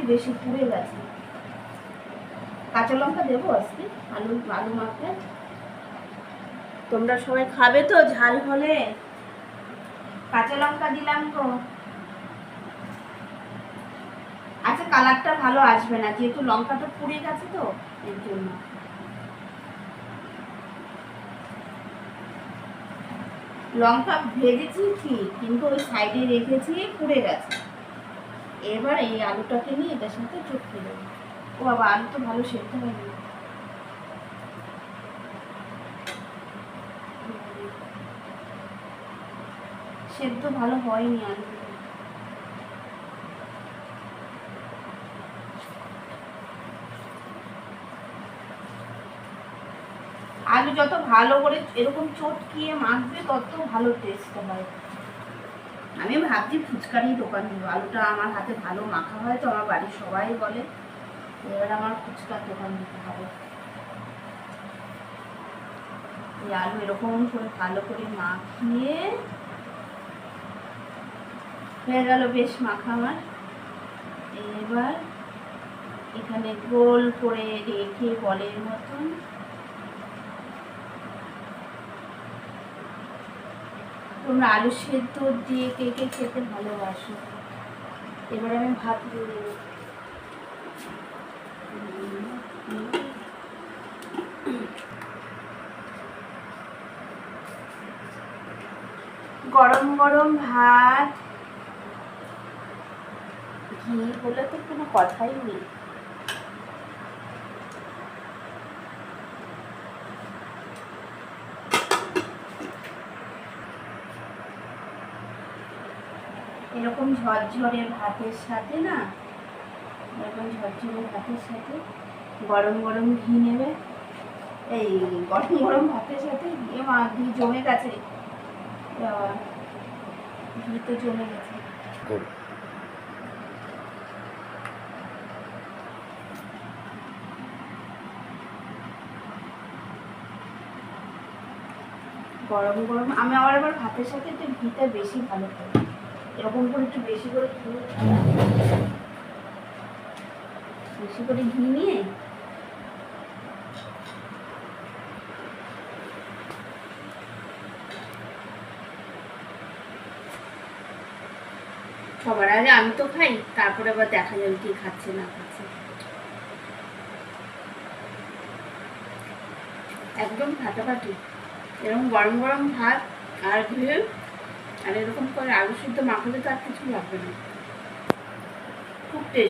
বেশি পুড়ে গেছে। কাঁচা লঙ্কা দেবো আজকে আলু আলু মাখায়। তোমরা সবাই খাবে তো ঝাল হলে? কাঁচা লঙ্কা দিলাম তো। আচ্ছা, কালারটা ভালো আসবে না যেহেতু লঙ্কাটা পুড়ে গেছে তো, এর জন্য। লঙ্কা ভেজেছি ঠিক, কিন্তু ওই সাইডে রেখেছি, পুড়ে গেছে। এবার এই আলুটাকে নিয়ে এটার সাথে চটকে দেবো। ও বাবা, আলু তো ভালো সেদ্ধ হয়নি। সেদ্ধ ভালো হয়নি আলু। আলু যত ভালো করে এরকম চটকিয়ে মাখবে তত ভালো টেস্ট হয়। আমি ভাবছি ফুচকারই দোকান দেবো। আলুটা আমার হাতে ভালো মাখা হয় তো, আমার বাড়ির সবাই বলে। এবার আমার ফুচকার দোকান দিতে হবে। এই আলু এরকম করে ভালো করে মাখিয়ে হয়ে গেল বেশ মাখা আমার। এবার এখানে গোল করে রেখে বলের মতন তোমরা আলু সেদ্ধ দিয়ে কে কে খেতে ভালোবাসো? এবার আমি ভাত দিয়ে দেবো। গরম গরম ভাত, ঘি বলে তো কোনো কথাই নেই। এরকম ঝরঝরে ভাতের সাথে না, এরকম ঝরঝরে ভাতের সাথে গরম গরম ঘি নেবে। এই গরম গরম ভাতের সাথে ঘি জমে গেছে। ঘি তো জমে গেছে। গরম গরম আমি আবার ভাতের সাথে একটু ঘিটা বেশি ভালো খাই। এরকম করে একটু বেশি করে ঘি নিয়ে সবার আগে আমি তো খাই, তারপরে আবার দেখা যাবে কি খাচ্ছে না খাচ্ছে। একদম ফাটাফাটি এরকম গরম গরম ভাত আর ঘি আর এরকম করে আলু সিদ্ধ মাখালে তো আর কিছু লাগবে না। খুব টেস্টি।